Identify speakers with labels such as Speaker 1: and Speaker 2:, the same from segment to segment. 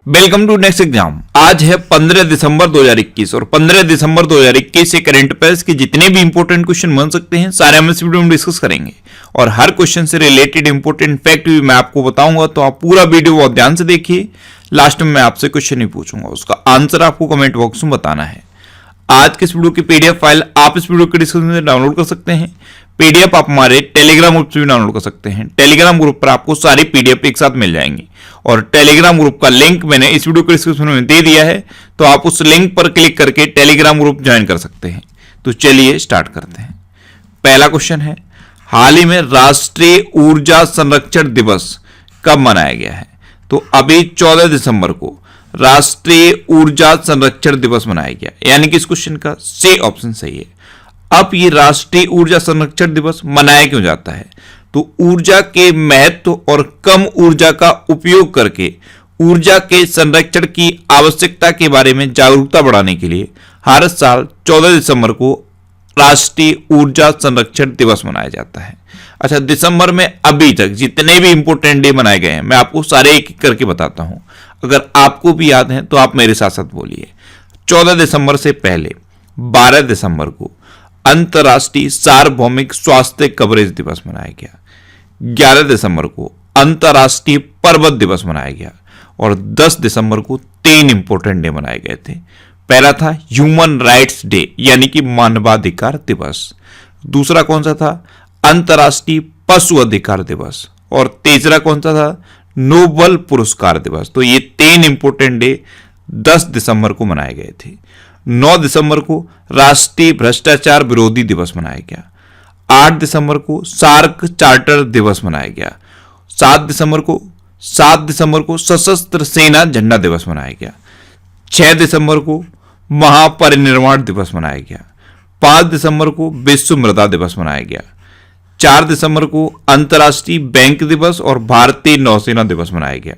Speaker 1: Welcome to next exam. आज है 15 दिसंबर 2021 और 15 दिसंबर 2021 से करंट अफेयर्स के जितने भी इंपॉर्टेंट क्वेश्चन बन सकते हैं सारे हम इस वीडियो में डिस्कस करेंगे और हर क्वेश्चन से रिलेटेड इंपॉर्टेंट फैक्ट भी मैं आपको बताऊंगा, तो आप पूरा वीडियो बहुत ध्यान से देखिए। लास्ट में मैं आपसे क्वेश्चन ही पूछूंगा, उसका आंसर आपको कमेंट बॉक्स में बताना है। आज के इस वीडियो की पीडीएफ फाइल आप इस वीडियो के डिस्क्रिप्शन में डाउनलोड कर सकते हैं। पीडीएफ आप हमारे टेलीग्राम ग्रुप से भी डाउनलोड कर सकते हैं। टेलीग्राम ग्रुप पर आपको सारी पीडीएफ एक साथ मिल जाएंगी और टेलीग्राम ग्रुप का लिंक मैंने इस वीडियो के डिस्क्रिप्शन में दे दिया है, तो आप उस लिंक पर क्लिक करके टेलीग्राम ग्रुप ज्वाइन कर सकते हैं। तो चलिए स्टार्ट करते हैं। पहला क्वेश्चन है, हाल ही में राष्ट्रीय ऊर्जा संरक्षण दिवस कब मनाया गया है? तो अभी 14 दिसंबर को राष्ट्रीय ऊर्जा संरक्षण दिवस मनाया गया, यानी कि इस क्वेश्चन का सी ऑप्शन सही है। अब ये राष्ट्रीय ऊर्जा संरक्षण दिवस मनाया क्यों जाता है? तो ऊर्जा के महत्व और कम ऊर्जा का उपयोग करके ऊर्जा के संरक्षण की आवश्यकता के बारे में जागरूकता बढ़ाने के लिए हर साल 14 दिसंबर को राष्ट्रीय ऊर्जा संरक्षण दिवस मनाया जाता है। अच्छा, दिसंबर में अभी तक जितने भी इंपोर्टेंट डे मनाए गए हैं मैं आपको सारे एक एक करके बताता हूं। अगर आपको भी याद है तो आप मेरे साथ साथ बोलिए। 14 दिसंबर से पहले 12 दिसंबर को अंतर्राष्ट्रीय सार्वभौमिक स्वास्थ्य कवरेज दिवस मनाया गया। 11 दिसंबर को अंतर्राष्ट्रीय पर्वत दिवस मनाया गया और 10 दिसंबर को 3 इंपोर्टेंट डे मनाए गए थे। पहला था ह्यूमन राइट्स डे, यानी कि मानवाधिकार दिवस। दूसरा कौन सा था? अंतर्राष्ट्रीय पशु अधिकार दिवस। और तीसरा कौन सा था? नोबल पुरस्कार दिवस। तो ये 3 इंपोर्टेंट डे 10 दिसंबर को मनाए गए थे। 9 दिसंबर को राष्ट्रीय भ्रष्टाचार विरोधी दिवस मनाया गया। 8 दिसंबर को सार्क चार्टर दिवस मनाया गया। 7 दिसंबर को सशस्त्र सेना झंडा दिवस मनाया गया। 6 दिसंबर को महापरिनिर्वाण दिवस मनाया गया। 5 दिसंबर को विश्व मृदा दिवस मनाया गया। 4 दिसंबर को अंतर्राष्ट्रीय बैंक दिवस और भारतीय नौसेना दिवस मनाया गया।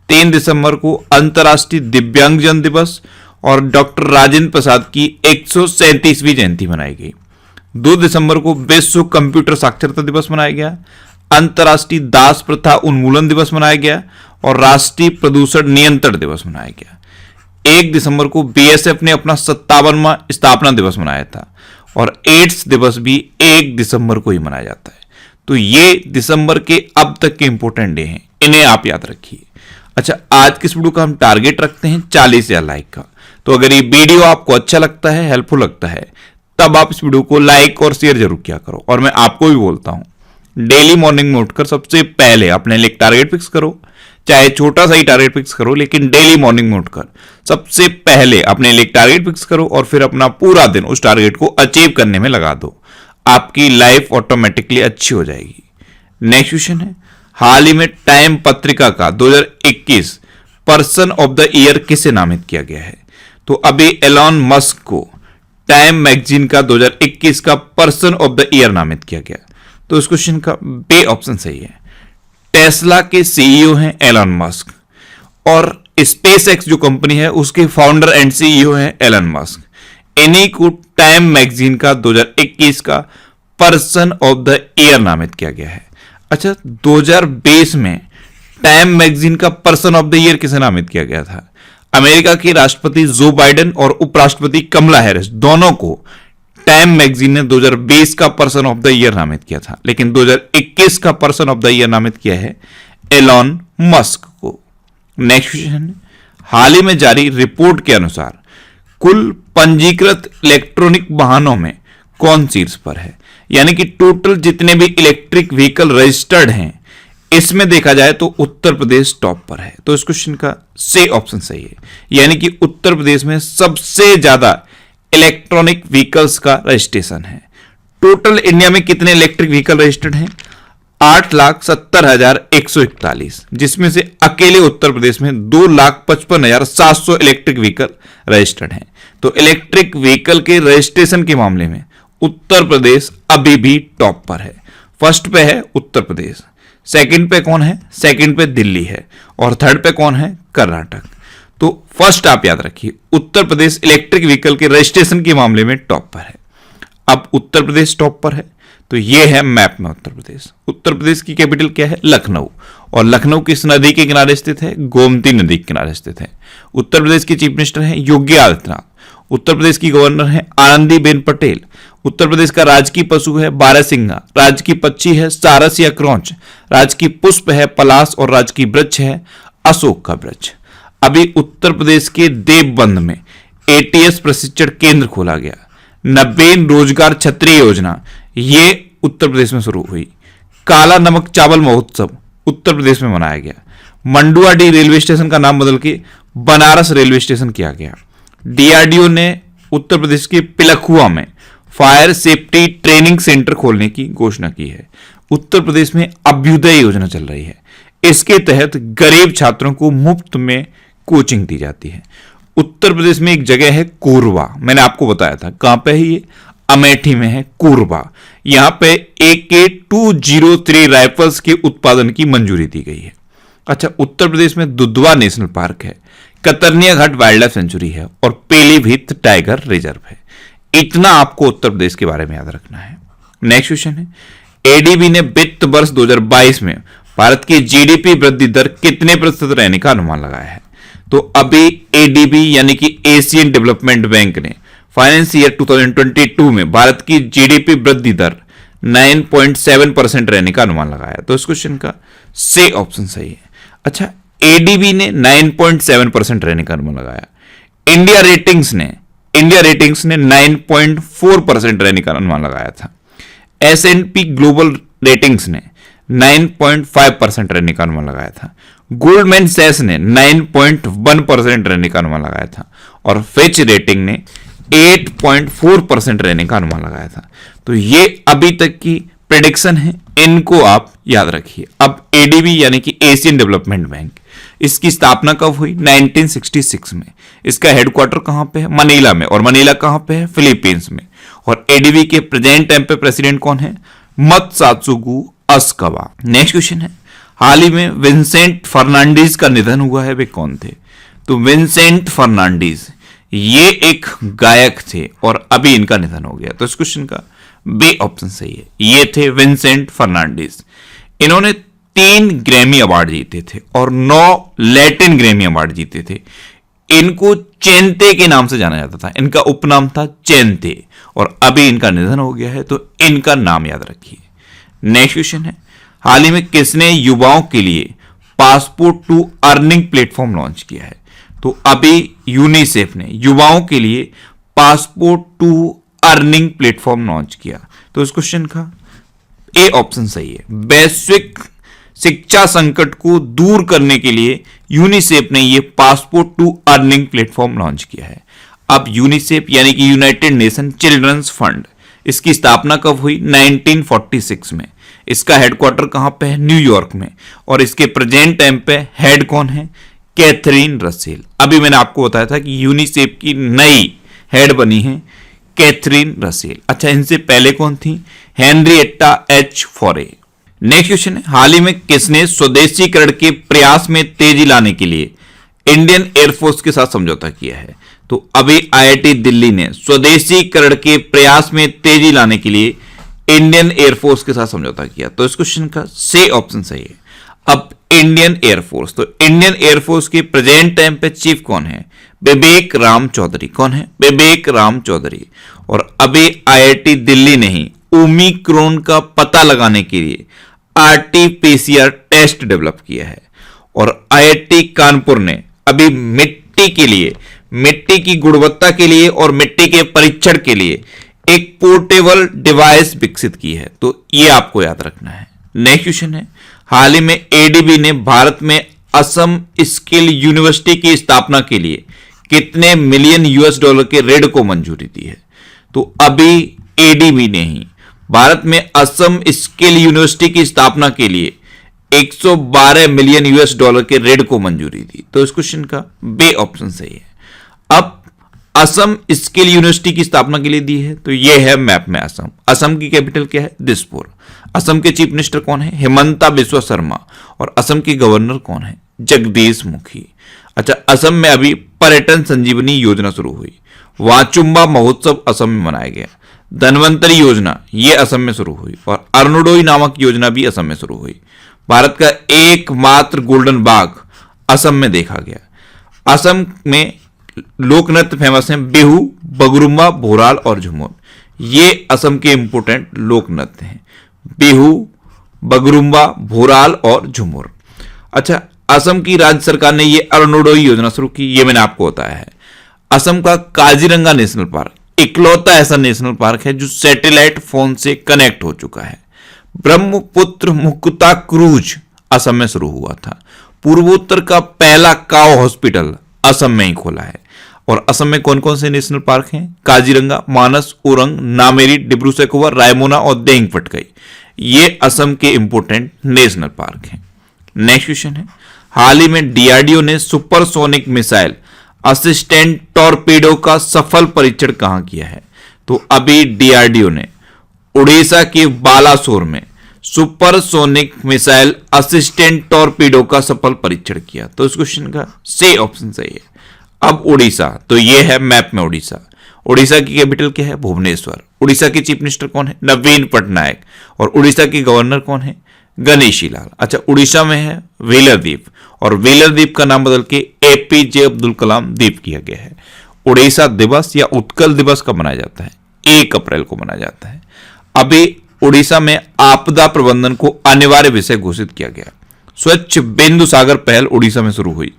Speaker 1: 3 दिसंबर को अंतर्राष्ट्रीय दिव्यांगजन दिवस और डॉक्टर राजेंद्र प्रसाद की 137वीं जयंती मनाई गई। 2 दिसंबर को विश्व कंप्यूटर साक्षरता दिवस मनाया गया। अंतर्राष्ट्रीय दास प्रथा उन्मूलन दिवस मनाया गया और राष्ट्रीय प्रदूषण नियंत्रण दिवस मनाया गया। 1 दिसंबर को बीएसएफ ने अपना 57वां स्थापना दिवस मनाया था और एड्स दिवस भी 1 दिसंबर को ही मनाया जाता है। तो ये दिसंबर के अब तक के इंपोर्टेंट डे हैं, इन्हें आप याद रखिए। अच्छा, आज के इस वीडियो का हम टारगेट रखते हैं 40,000 लाइक का। तो अगर ये वीडियो आपको अच्छा लगता है, हेल्पफुल लगता है, तब आप इस वीडियो को लाइक और शेयर जरूर किया करो। और मैं आपको भी बोलता हूं, डेली मॉर्निंग में उठकर सबसे पहले अपने लिए टारगेट फिक्स करो, चाहे छोटा सा ही टारगेट फिक्स करो, लेकिन डेली मॉर्निंग में उठकर सबसे पहले अपने लिए टारगेट फिक्स करो और फिर अपना पूरा दिन उस टारगेट को अचीव करने में लगा दो। आपकी लाइफ ऑटोमेटिकली अच्छी हो जाएगी। नेक्स्ट क्वेश्चन है, हाल ही में टाइम पत्रिका का 2021 पर्सन ऑफ द ईयर किसे नामित किया गया है? तो अभी एलॉन मस्क को टाइम मैगजीन का 2021 का पर्सन ऑफ द ईयर नामित किया गया। तो इस क्वेश्चन का बी ऑप्शन सही है। टेस्ला के सीईओ हैं एलन मस्क और स्पेस एक्स जो कंपनी है उसके फाउंडर एंड सीईओ हैं एलन मस्क। इन्हीं को टाइम मैगजीन का 2021 का पर्सन ऑफ द ईयर नामित किया गया है। अच्छा, 2020 में टाइम मैगजीन का पर्सन ऑफ द ईयर किसे नामित किया गया था? अमेरिका के राष्ट्रपति जो बाइडेन और उपराष्ट्रपति कमला हैरिस दोनों को टाइम मैगजीन ने 2020 का पर्सन ऑफ द ईयर नामित किया था, लेकिन 2021 का पर्सन ऑफ द ईयर नामित किया है एलॉन मस्क को। नेक्स्ट क्वेश्चन, हाल ही में जारी रिपोर्ट के अनुसार कुल पंजीकृत इलेक्ट्रॉनिक वाहनों में कौन शीर्ष पर है? यानी कि टोटल जितने भी इलेक्ट्रिक व्हीकल रजिस्टर्ड हैं इसमें देखा जाए तो उत्तर प्रदेश टॉप पर है। तो इस क्वेश्चन का सी ऑप्शन सही है, यानी कि उत्तर प्रदेश में सबसे ज्यादा इलेक्ट्रॉनिक व्हीकल्स का रजिस्ट्रेशन है। टोटल इंडिया में कितने इलेक्ट्रिक व्हीकल रजिस्टर्ड हैं? 8,70,141, जिसमें से अकेले उत्तर प्रदेश में 2,55,700 इलेक्ट्रिक व्हीकल रजिस्टर्ड हैं। तो इलेक्ट्रिक व्हीकल के रजिस्ट्रेशन के मामले में उत्तर प्रदेश अभी भी टॉप पर है। फर्स्ट पे है उत्तर प्रदेश, सेकंड पे कौन है? सेकंड पे दिल्ली है और थर्ड पे कौन है? कर्नाटक। तो फर्स्ट आप याद रखिए, उत्तर प्रदेश इलेक्ट्रिक व्हीकल के रजिस्ट्रेशन के मामले में टॉप पर है। अब उत्तर प्रदेश टॉप पर है तो ये है मैप में उत्तर प्रदेश। उत्तर प्रदेश की कैपिटल क्या है? लखनऊ। और लखनऊ किस नदी के किनारे स्थित है? गोमती नदी के किनारे स्थित है। उत्तर प्रदेश के चीफ मिनिस्टर हैं योगी आदित्यनाथ। उत्तर प्रदेश की गवर्नर है आनंदीबेन पटेल। उत्तर प्रदेश का राजकीय पशु है बारहसिंगा। राजकीय पक्षी है सारस या क्रौंच। राजकीय पुष्प है पलाश और राजकीय वृक्ष है अशोक का वृक्ष। अभी उत्तर प्रदेश के देवबंद में एटीएस प्रशिक्षण केंद्र खोला गया। 90 रोजगार छतरी योजना ये उत्तर प्रदेश में शुरू हुई। काला नमक चावल महोत्सव उत्तर प्रदेश में मनाया गया। मंडुआडीह रेलवे स्टेशन का नाम बदल के बनारस रेलवे स्टेशन किया गया। डीआरडीओ ने उत्तर प्रदेश के पिलखुआ में फायर सेफ्टी ट्रेनिंग सेंटर खोलने की घोषणा की है। उत्तर प्रदेश में अभ्युदय योजना चल रही है। इसके तहत गरीब छात्रों को मुफ्त में कोचिंग दी जाती है। उत्तर प्रदेश में एक जगह है कोरबा, मैंने आपको बताया था। कहां पे है ये? अमेठी में है कोरबा। यहां पे AK-203 राइफल्स के उत्पादन की मंजूरी दी गई है। अच्छा, उत्तर प्रदेश में दुधवा नेशनल पार्क है, कतरनिया घाट वाइल्ड लाइफ सेंचुरी है और पीलीभीत टाइगर रिजर्व है। इतना आपको उत्तर प्रदेश के बारे में याद रखना है। नेक्स्ट क्वेश्चन है, एडीबी ने वित्त वर्ष 2022 में भारत की जीडीपी वृद्धि दर कितने प्रतिशत रहने का अनुमान लगाया है? तो अभी एडीबी यानी कि एशियन डेवलपमेंट बैंक ने फाइनेंस ईयर 2022 में भारत की जीडीपी वृद्धि दर 9.7% रहने का अनुमान लगाया। तो इस क्वेश्चन का से ऑप्शन सही है। अच्छा, एडीबी ने 9.7% रहने का अनुमान लगाया। इंडिया रेटिंग्स ने 9.4% रहने का अनुमान लगाया था। S&P ग्लोबल रेटिंग्स ने 9.5% रहने का अनुमान लगाया था। गोल्डमैन सैक्स ने 9.1% रहने का अनुमान लगाया था और फिच रेटिंग ने 8.4% रहने का अनुमान लगाया था। तो ये अभी तक की प्रेडिक्शन है, इनको आप याद रखिए। अब एडीबी यानी कि एशियन डेवलपमेंट बैंक, इसकी स्थापना कब हुई? 1966 में। इसका हेडक्वार्टर कहां पे है? मनीला में। और मनीला कहां पे है? फिलीपींस में। और एडीबी के प्रेजेंट टाइम पे प्रेसिडेंट कौन है? मत्सात्सुगु अस्कावा। नेक्स्ट क्वेश्चन है, हाल ही में विंसेंट फर्नांडीज का निधन हुआ है, वे कौन थे? तो विंसेंट फर्नांडीज ये एक गायक थे और अभी इनका निधन हो गया। तो इस क्वेश्चन का बी ऑप्शन सही है। ये थे विंसेंट फर्नांडीज। इन्होंने 3 ग्रैमी अवार्ड जीते थे और 9 लैटिन ग्रैमी अवार्ड जीते थे। इनको चेंते के नाम से जाना जाता था, इनका उपनाम था चेंते और अभी इनका निधन हो गया है, तो इनका नाम याद रखिए। नेक्स्ट क्वेश्चन है, हाल ही में किसने युवाओं के लिए passport to earning platform launch किया है? तो अभी यूनिसेफ ने युवाओं के लिए passport to earning platform launch किया। तो इस क्वेश्चन का ए ऑप्शन सही है। वैश्विक शिक्षा संकट को दूर करने के लिए यूनिसेफ ने यह passport to earning platform launch किया है। अब यूनिसेफ यानी कि यूनाइटेड नेशन चिल्ड्रंस फंड, इसकी स्थापना कब हुई? 1946 में। इसका हेडक्वार्टर कहां पे है? न्यूयॉर्क में। और इसके प्रेजेंट टाइम पे हेड कौन है? Catherine Russell. अभी मैंने आपको बताया था कि यूनिसेफ की नई हेड बनी है कैथरीन रसेल। अच्छा, इनसे पहले कौन थी? हेनरिएटा एच फॉरे। नेक्स्ट क्वेश्चन है, हाल ही में किसने स्वदेशीकरण के प्रयास में तेजी लाने के लिए इंडियन एयरफोर्स के साथ समझौता किया है? तो अभी आईआईटी दिल्ली ने स्वदेशीकरण के प्रयास में तेजी लाने के लिए इंडियन एयरफोर्स के साथ समझौता किया। तो इस क्वेश्चन का से ऑप्शन सही है। अब इंडियन एयरफोर्स, तो इंडियन एयरफोर्स के प्रेजेंट टाइम पे चीफ कौन है? बिबेक राम चौधरी। कौन है? बिबेक राम चौधरी। और अभी आईआईटी दिल्ली ने ही ओमिक्रॉन का पता लगाने के लिए आरटीपीसीआर टेस्ट डेवलप किया है। और आईआईटी कानपुर ने अभी मिट्टी के लिए, मिट्टी की गुणवत्ता के लिए और मिट्टी के परीक्षण के लिए एक पोर्टेबल डिवाइस विकसित की है। तो ये आपको याद रखना है। नेक्स्ट क्वेश्चन है, हाल ही में एडीबी ने भारत में असम स्किल यूनिवर्सिटी की स्थापना के लिए कितने मिलियन $US के ऋण को मंजूरी दी है? तो अभी एडीबी ने ही भारत में असम स्किल यूनिवर्सिटी की स्थापना के लिए 112 मिलियन $US के ऋण को मंजूरी दी। तो इस क्वेश्चन का बी ऑप्शन सही है। अब असम स्किल यूनिवर्सिटी की स्थापना के लिए दी है, तो यह है मैप में असम। असम की कैपिटल क्या है? दिसपुर। असम के चीफ मिनिस्टर कौन है? हिमंता बिस्वा शर्मा। और असम के गवर्नर कौन है? जगदीश मुखी। अच्छा, असम में अभी पर्यटन संजीवनी योजना शुरू हुई। वाचुम्बा महोत्सव असम में मनाया गया। धनवंतरी योजना ये असम में शुरू हुई और अरुणोदय नामक योजना भी असम में शुरू हुई। भारत का एकमात्र गोल्डन बाघ असम में देखा गया। असम में लोक नृत्य फेमस हैं बिहू, बगरुम्बा, भोराल और झुमर। ये असम के इंपोर्टेंट लोक नृत्य हैं, बिहू, बगरुम्बा, भोराल और झुमर। अच्छा, असम की राज्य सरकार ने ये अरुणोदय योजना शुरू की, ये मैंने आपको बताया है। असम का काजीरंगा नेशनल पार्क इकलौता ऐसा नेशनल पार्क है जो सैटेलाइट फोन से कनेक्ट हो चुका है। ब्रह्मपुत्र मुक्ता क्रूज असम में शुरू हुआ था। पूर्वोत्तर का पहला काव हॉस्पिटल असम में ही खोला है। और असम में कौन कौन से नेशनल पार्क हैं? काजीरंगा, मानस, उरंग, नामेरी, डिब्रू सैखोवा, रायमोना और देंग पटकाई। ये असम के इंपोर्टेंट नेशनल पार्क हैं। नेक्स्ट क्वेश्चन है, हाल ही में डीआरडीओ ने सुपरसोनिक मिसाइल असिस्टेंट टॉर्पेडो का सफल परीक्षण कहां किया है? तो अभी डीआरडीओ ने उड़ीसा के बालासोर में सुपरसोनिक मिसाइल असिस्टेंट टॉर्पेडो का सफल परीक्षण किया। तो इस क्वेश्चन का सी ऑप्शन सही है। अब उड़ीसा, तो ये है मैप में उड़ीसा। उड़ीसा की कैपिटल क्या है? भुवनेश्वर। उड़ीसा के चीफ मिनिस्टर कौन है? नवीन पटनायक। और उड़ीसा के गवर्नर कौन है? गणेशी लाल। अच्छा, उड़ीसा में है व्हीलर द्वीप और व्हीलर द्वीप का नाम बदल के एपीजे अब्दुल कलाम द्वीप किया गया है। उड़ीसा दिवस या उत्कल दिवस कब मनाया जाता है? 1 अप्रैल को मनाया जाता है। अभी उड़ीसा में आपदा प्रबंधन को अनिवार्य विषय घोषित किया गया। स्वच्छ बिंदु सागर पहल उड़ीसा में शुरू हुई।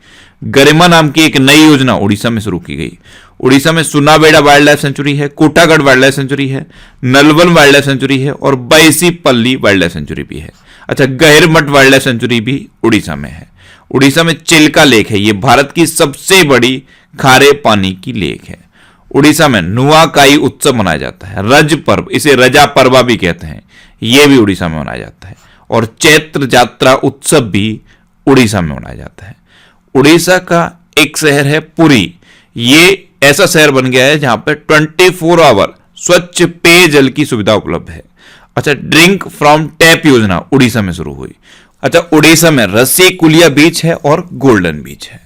Speaker 1: गरिमा नाम की एक नई योजना उड़ीसा में शुरू की गई। उड़ीसा में सुनाबेड़ा वाइल्ड लाइफ सेंचुरी है, कोटागढ़ वाइल्ड लाइफ सेंचुरी है, नलवन वाइल्ड लाइफ सेंचुरी है और बैसीपल्ली वाइल्ड लाइफ सेंचुरी भी है। अच्छा, गहिरमठ वाइल्ड लाइफ सेंचुरी भी उड़ीसा में है। उड़ीसा में चिल्का लेक है, ये भारत की सबसे बड़ी खारे पानी की लेक है। उड़ीसा में नुआखाई उत्सव मनाया जाता है। रज पर्व, इसे रजा पर्वा भी कहते हैं, यह भी उड़ीसा में मनाया जाता है। और चैत्र यात्रा उत्सव भी उड़ीसा में मनाया जाता है। उड़ीसा का एक शहर है पुरी। ये ऐसा शहर बन गया है जहां पर 24 आवर स्वच्छ पेयजल की सुविधा उपलब्ध है। अच्छा, ड्रिंक फ्रॉम टैप योजना उड़ीसा में शुरू हुई। अच्छा, उड़ीसा में रसीकुलिया बीच है और गोल्डन बीच है।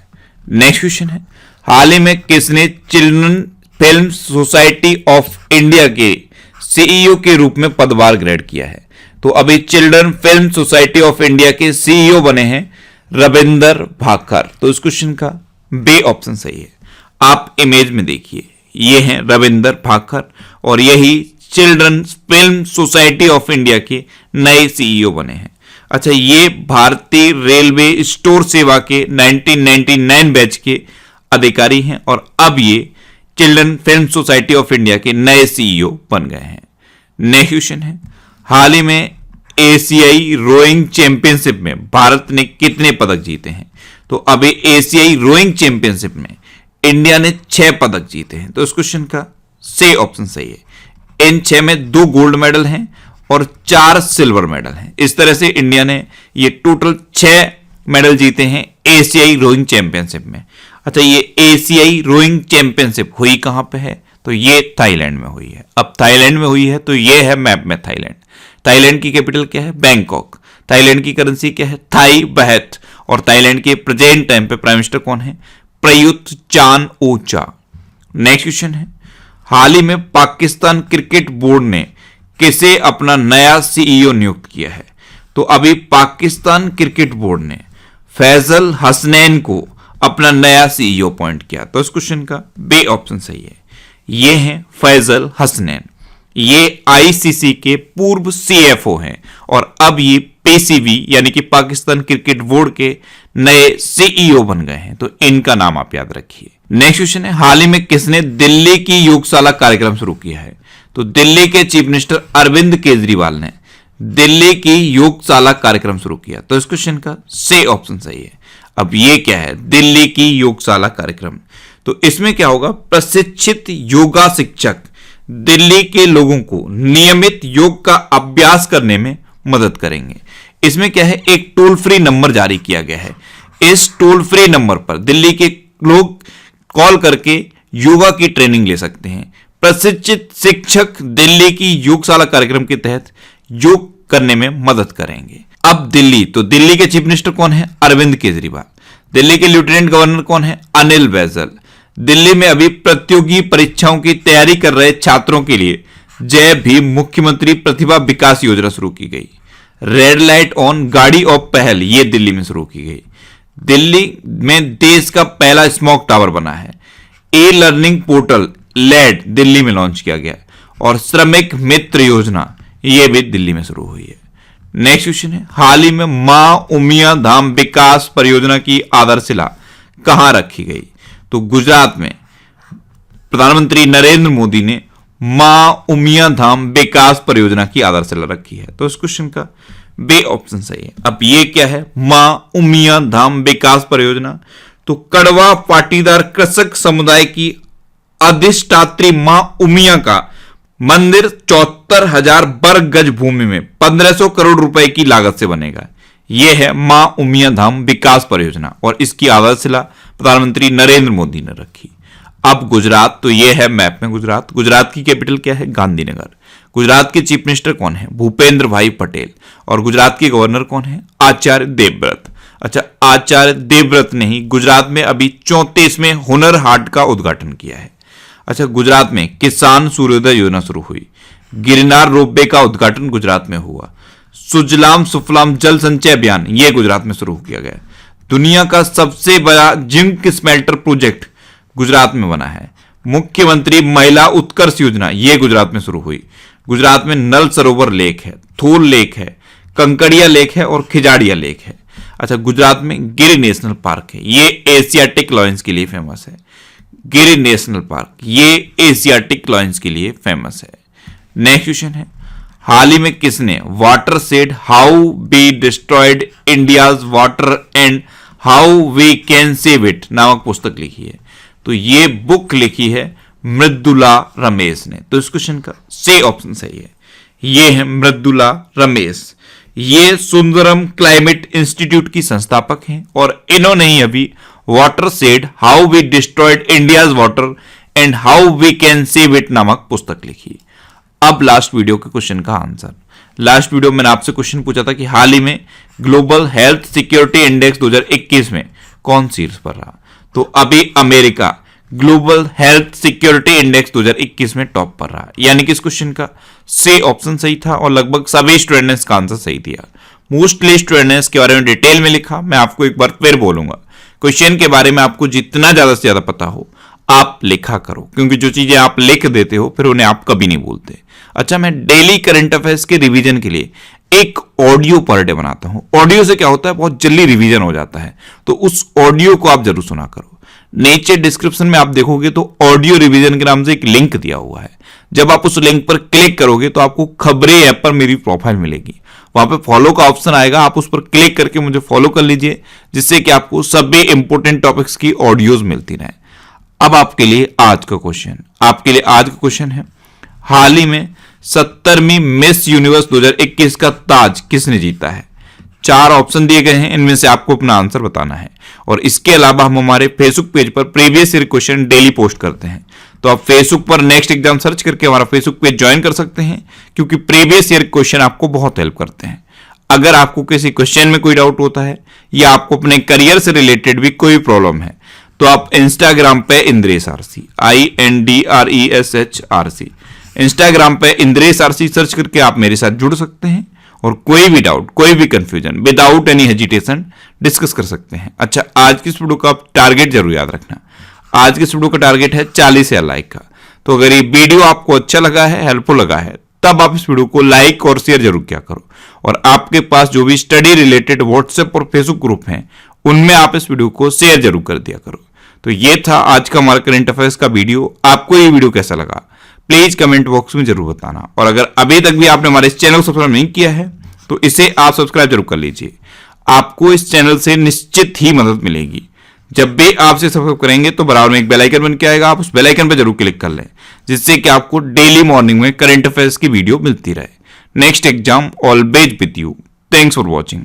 Speaker 1: नेक्स्ट क्वेश्चन है, हाल ही में किसने children film society of India के सीईओ के रूप में पदभार ग्रहण किया है? तो अभी children film society of India के सीईओ बने हैं रविंदर भाकर। तो इस क्वेश्चन का बी ऑप्शन सही है। आप इमेज में देखिए, ये हैं रविंदर भाकर और यही children film society of India के नए सीईओ बने हैं। अच्छा, ये भारतीय रेलवे स्टोर सेवा के 1999 बैच के अधिकारी हैं और अब ये children film society of India के नए सीईओ बन गए हैं। नेक्स्ट क्वेश्चन है, हाल ही में एशियाई रोइंग चैंपियनशिप में भारत ने कितने पदक जीते हैं? तो अभी एशियाई रोइंग चैंपियनशिप में इंडिया ने 6 पदक जीते हैं। तो इस क्वेश्चन का सी ऑप्शन सही है। इन 6 में 2 गोल्ड मेडल हैं और 4 सिल्वर मेडल हैं। इस तरह से इंडिया ने ये टोटल 6 मेडल जीते हैं एशियाई रोइंग चैंपियनशिप में। अच्छा, ये एशियाई रोइंग चैंपियनशिप हुई कहां पे है? तो ये थाईलैंड में हुई है। अब थाईलैंड में हुई है तो ये है मैप में थाईलैंड। थाईलैंड की कैपिटल क्या है? बैंकॉक। थाईलैंड की करेंसी क्या है? थाई बहत। और थाईलैंड के प्रेजेंट टाइम पे प्राइम मिनिस्टर कौन है? प्रयुत चान ओ चा। नेक्स्ट क्वेश्चन है, हाल ही में पाकिस्तान क्रिकेट बोर्ड ने किसे अपना नया सीईओ नियुक्त किया है? तो अभी पाकिस्तान क्रिकेट बोर्ड ने फैजल हसनैन को अपना नया सीईओ अपॉइंट किया। तो इस क्वेश्चन का बी ऑप्शन सही है। ये हैं फैजल हसनैन। ये आईसीसी के पूर्व सीएफओ हैं और अब ये पीसीबी यानी कि पाकिस्तान क्रिकेट बोर्ड के नए सीईओ बन गए हैं। तो इनका नाम आप याद रखिए। नेक्स्ट क्वेश्चन है, हाल ही में किसने दिल्ली की योगशाला कार्यक्रम शुरू किया है? तो दिल्ली के चीफ मिनिस्टर अरविंद केजरीवाल ने दिल्ली की योगशाला कार्यक्रम शुरू किया। तो इस क्वेश्चन का सी ऑप्शन सही है। अब ये क्या है? दिल्ली की योगशाला कार्यक्रम। तो इसमें क्या होगा? प्रशिक्षित योगा शिक्षक दिल्ली के लोगों को नियमित योग का अभ्यास करने में मदद करेंगे। इसमें क्या है? एक टोल फ्री नंबर जारी किया गया है। इस टोल फ्री नंबर पर दिल्ली के लोग कॉल करके योगा की ट्रेनिंग ले सकते हैं। प्रशिक्षित शिक्षक दिल्ली की योगशाला कार्यक्रम के तहत योग करने में मदद करेंगे। अब दिल्ली, तो दिल्ली के चीफ मिनिस्टर कौन है? अरविंद केजरीवाल। दिल्ली के लेफ्टिनेंट गवर्नर कौन है? अनिल बैजल। दिल्ली में अभी प्रतियोगी परीक्षाओं की तैयारी कर रहे छात्रों के लिए जय भीम मुख्यमंत्री प्रतिभा विकास योजना शुरू की गई। रेड लाइट ऑन गाड़ी ऑफ पहल ये दिल्ली में शुरू की गई। दिल्ली में देश का पहला स्मॉग टावर बना है। ई लर्निंग पोर्टल लेड दिल्ली में लॉन्च किया गया और श्रमिक मित्र योजना ये भी दिल्ली में शुरू हुई है। नेक्स्ट क्वेश्चन है, हाल ही में मां उमिया धाम विकास परियोजना की आधारशिला कहां रखी गई? तो गुजरात में प्रधानमंत्री नरेंद्र मोदी ने मां उमिया धाम विकास परियोजना की आधारशिला रखी है। तो इस क्वेश्चन का बे ऑप्शन सही है। अब ये क्या है मां उमिया धाम विकास परियोजना? तो कड़वा पाटीदार कृषक समुदाय की अधिष्ठात्री मां उमिया का मंदिर 74,000 वर्ग गज भूमि में 1500 करोड़ रुपए की लागत से बनेगा। यह है मां उमिया धाम विकास परियोजना और इसकी आधारशिला प्रधानमंत्री नरेंद्र मोदी ने रखी। अब गुजरात, तो यह है मैप में गुजरात। गुजरात की कैपिटल क्या है? गांधीनगर। गुजरात के चीफ मिनिस्टर कौन है? भूपेंद्र भाई पटेल। और गुजरात के गवर्नर कौन है? आचार्य देवव्रत। अच्छा, आचार्य देवव्रत ने ही गुजरात में अभी 34वें हुनर हाट का उद्घाटन किया है। अच्छा, गुजरात में किसान सूर्योदय योजना शुरू हुई। गिरनार रोपवे का उद्घाटन गुजरात में हुआ। सुजलाम सुफलाम जल संचय अभियान यह गुजरात में शुरू किया गया। दुनिया का सबसे बड़ा जिंक स्मेल्टर प्रोजेक्ट गुजरात में बना है। मुख्यमंत्री महिला उत्कर्ष योजना यह गुजरात में शुरू हुई। गुजरात में नल सरोवर लेक है, थोल लेक है, कंकड़िया लेक है और खिजाड़िया लेक है। अच्छा, गुजरात में गिर नेशनल पार्क है, ये एशियाटिक लॉयंस के लिए फेमस है। गिर नेशनल पार्क ये एशियाटिक लॉयंस के लिए फेमस है। नेक्स्ट क्वेश्चन है, हाल ही में किसने water said how we destroyed India's water and how we can save it नामक पुस्तक लिखी है? तो ये बुक लिखी है मृदुला रमेश ने। तो इस क्वेश्चन का सी ऑप्शन सही है। ये है मृदुला रमेश। ये सुंदरम क्लाइमेट इंस्टीट्यूट की संस्थापक हैं और इन्होंने ही अभी water said how we destroyed India's water and how we can save it नामक पुस्तक लिखी। अब लास्ट वीडियो के क्वेश्चन का आंसर। लास्ट वीडियो में मैंने आपसे क्वेश्चन पूछा था कि हाल ही में ग्लोबल हेल्थ सिक्योरिटी इंडेक्स 2021 में कौन शीर्ष पर रहा? तो अभी America global health security index 2021 में टॉप पर रहा, यानी कि इस क्वेश्चन का सी ऑप्शन सही था और लगभग सभी स्टूडेंट ने इसका आंसर सही दिया। मोस्टली स्टूडेंट ने इसके बारे में डिटेल में लिखा। मैं आपको एक बार फिर बोलूंगा, क्वेश्चन के बारे में आपको जितना ज्यादा से ज्यादा पता हो आप लिखा करो, क्योंकि जो चीजें आप लिख देते हो फिर उन्हें आप कभी नहीं भूलते। अच्छा, मैं डेली करंट अफेयर्स के रिवीजन के लिए एक ऑडियो पर डे बनाता हूं। ऑडियो से क्या होता है, बहुत जल्दी रिवीजन हो जाता है, तो उस ऑडियो को आप जरूर सुना करो। नीचे डिस्क्रिप्शन में आप देखोगे तो ऑडियो रिवीजन के नाम से एक लिंक दिया हुआ है। जब आप उस लिंक पर क्लिक करोगे तो आपको खबरें ऐप पर मेरी प्रोफाइल मिलेगी, वहां पे फॉलो का ऑप्शन आएगा, आप उस पर क्लिक करके मुझे फॉलो कर लीजिए, जिससे कि आपको सभी इंपॉर्टेंट टॉपिक्स की ऑडियोज मिलती रहे। अब आपके लिए आज का क्वेश्चन है, हाल ही में 70वीं मिस यूनिवर्स 2021 का ताज किसने जीता है? 4 ऑप्शन दिए गए हैं, इनमें से आपको अपना आंसर बताना है। और इसके अलावा हम हमारे फेसबुक पेज पर previous year question daily post करते हैं, तो आप फेसबुक पर नेक्स्ट एग्जाम सर्च करके हमारा फेसबुक पेज ज्वाइन कर सकते हैं, क्योंकि प्रीवियस ईयर क्वेश्चन आपको बहुत हेल्प करते हैं। अगर आपको किसी क्वेश्चन में कोई डाउट होता है या आपको अपने करियर से रिलेटेड भी कोई प्रॉब्लम है, तो आप इंस्टाग्राम पे इंद्रेश आरसी INDRESHRC इंस्टाग्राम पे इंद्रेश आरसी सर्च करके आप मेरे साथ जुड़ सकते हैं और कोई भी डाउट, कोई भी confusion without any hesitation discuss कर सकते हैं। अच्छा, आज की इस वीडियो का आप टारगेट जरूर याद रखना। आज की इस वीडियो का टारगेट है 40,000 लाइक का। तो अगर ये वीडियो आपको अच्छा लगा है, हेल्पफुल लगा है, तब आप इस वीडियो को लाइक और शेयर जरूर किया करो। और आपके पास जो भी स्टडी रिलेटेड व्हाट्सएप और फेसबुक ग्रुप हैं, उनमें आप इस वीडियो को शेयर जरूर कर दिया करो। तो ये था आज का हमारा करंट अफेयर्स का वीडियो। आपको ये वीडियो कैसा लगा प्लीज कमेंट बॉक्स में जरूर बताना। और अगर अभी तक भी आपने हमारे इस चैनल को सब्सक्राइब नहीं किया है तो इसे आप सब्सक्राइब जरूर कर लीजिए। आपको इस चैनल से निश्चित ही मदद मिलेगी। जब भी आप इसे सब्सक्राइब करेंगे तो बराबर में एक बेल आइकन बन के आएगा, आप उस बेल आइकन पर जरूर क्लिक कर लें, जिससे कि आपको डेली मॉर्निंग में करंट अफेयर्स की वीडियो मिलती रहे। Next exam always with you. Thanks for watching.